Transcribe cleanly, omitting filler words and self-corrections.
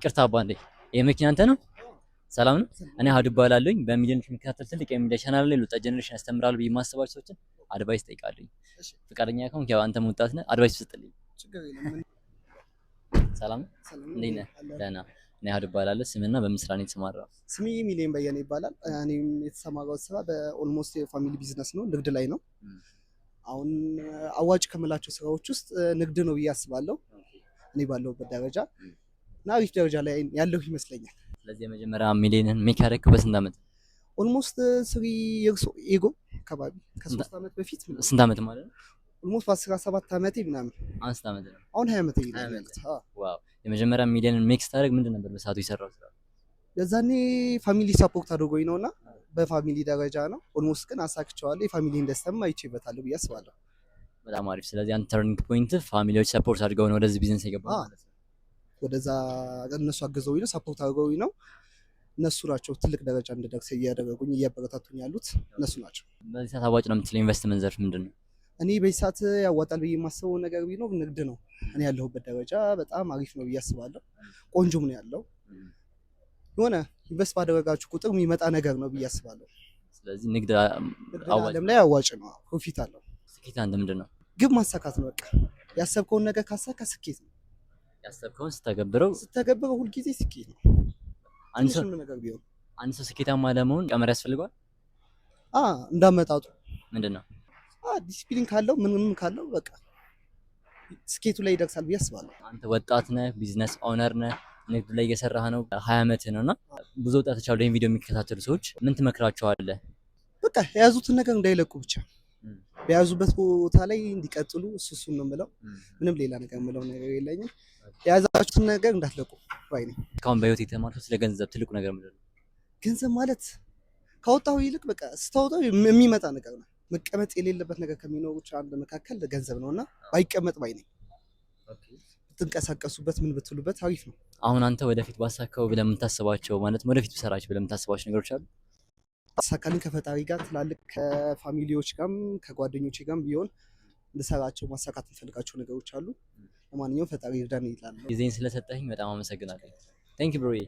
ይቅርታ አባንዴ የመኪና አንተ ነው? ሰላም ነው። እኔ ሀዱ እባላለሁኝ። በሚሊዮኖች የሚከታተል ትልቅ የሚዲያ ቻናል ላይ ለወጣት ጀነሬሽን ያስተምራሉ ብዬ የማስባቸው ሰዎችን አድቫይስ ጠይቃለሁኝ። ፈቃደኛ ከሆንክ ያው አንተም ወጣት ነህ፣ አድቫይስ ትሰጥልኝ። ሰላም ነው። እንዴት ነህ? ደህና። እኔ ሀዱ እባላለሁ። ስምና በምን ስራ ነው የተሰማራው? ስሜ ሚሊዮን በየነ ይባላል። እኔም የተሰማራሁት ስራ በኦልሞስት የፋሚሊ ቢዝነስ ነው፣ ንግድ ላይ ነው። አሁን አዋጭ ከምላቸው ስራዎች ውስጥ ንግድ ነው ብዬ አስባለሁ። እኔ ባለሁበት ደረጃ እና አሪፍ ደረጃ ላይ ያለሁ ይመስለኛል። ስለዚህ የመጀመሪያ ሚሊዮንን ሜክ ያደረግከው በስንት ዓመት? ኦልሞስት 3 years ኤጎ አካባቢ ከ3 ዓመት በፊት። ስንት ዓመት ማለት ነው? ኦልሞስት በ17 ዓመቴ ምናምን። አሁን ስንት ዓመት ነው? አሁን 20 ዓመቴ ነው። ዋው። የመጀመሪያ ሚሊዮንን ሜክ ስታደርግ ምንድን ነበር በሰዓቱ የሰራው ስራ? የዛኔ ፋሚሊ ሰፖርት አድርጎኝ ነውና በፋሚሊ ደረጃ ነው። ኦልሞስት ግን አሳክቸዋለሁ። የፋሚሊን ደስታም አይቼበታለሁ ብዬ አስባለሁ። በጣም አሪፍ። ስለዚህ አንተ ተርኒንግ ፖይንት ፋሚሊዎች ሰፖርት አድርገው ነው ወደዚህ ቢዝነስ የገባው ማለት ነው? ወደዛ እነሱ አገዘውኝ ነው፣ ሰፖርት አድርገውኝ ነው። እነሱ ናቸው ትልቅ ደረጃ እንድደርስ እያደረጉኝ እያበረታቱኝ ያሉት እነሱ ናቸው። በዚህ ሰዓት አዋጭ ነው የምትለው ኢንቨስትመንት ዘርፍ ምንድን ነው? እኔ በዚህ ሰዓት ያዋጣል ብዬ የማስበው ነገር ቢኖር ንግድ ነው። እኔ ያለሁበት ደረጃ በጣም አሪፍ ነው ብዬ አስባለሁ። ቆንጆም ነው ያለው። የሆነ ኢንቨስት ባደረጋችሁ ቁጥር የሚመጣ ነገር ነው ብዬ አስባለሁ። ስለዚህ ንግድ ዓለም ላይ አዋጭ ነው፣ ፕሮፊት አለው። ስኬት አንተ ምንድን ነው? ግብ ማሳካት ነው። በቃ ያሰብከውን ነገር ካሳካ ስኬት ነው። ያሰብከውን ስተገብረው ሁልጊዜ ስኬት ነው። አንድ ሰው ስኬታማ ለመሆን ቀመር ያስፈልገዋል? እንዳመጣጡ ምንድን ነው? ዲሲፕሊን ካለው ምንም ካለው በቃ ስኬቱ ላይ ይደርሳል ብዬ አስባለሁ። አንተ ወጣት ነህ፣ ቢዝነስ ኦነር ነህ፣ ንግድ ላይ እየሰራህ ነው፣ 20 ዓመትህ ነው እና ብዙ ወጣቶች አሉ ይሄን ቪዲዮ የሚከታተሉ ሰዎች ምን ትመክራቸዋለህ? በቃ የያዙትን ነገር እንዳይለቁ ብቻ በያዙበት ቦታ ላይ እንዲቀጥሉ እሱን ነው የምለው። ምንም ሌላ ነገር የምለው ነገር የለኝም። የያዛችሁትን ነገር እንዳትለቁ ባይ ነኝ። እስካሁን በህይወት የተማርኩት ስለ ገንዘብ ትልቁ ነገር ምንድን ነው? ገንዘብ ማለት ካወጣው ይልቅ በቃ ስታወጣው የሚመጣ ነገር ነው። መቀመጥ የሌለበት ነገር ከሚኖሩት አንድ መካከል ገንዘብ ነውና ባይቀመጥ ባይ ነኝ። ብትንቀሳቀሱበት ምን ብትሉበት አሪፍ ነው። አሁን አንተ ወደፊት ባሳካው ብለህ የምታስባቸው ማለት ወደፊት ብሰራቸው ብለህ የምታስባቸው ነገሮች አሉ? አሳካልኝ ከፈጣሪ ጋር ትላልቅ ከፋሚሊዎች ጋርም ከጓደኞቼ ጋርም ቢሆን እንድሰራቸው ማሳካት የምፈልጋቸው ነገሮች አሉ። ለማንኛውም ፈጣሪ ይርዳን ይላል። ጊዜን ስለሰጠኝ በጣም አመሰግናለሁ። ቴንክ ዩ ብሮዬ።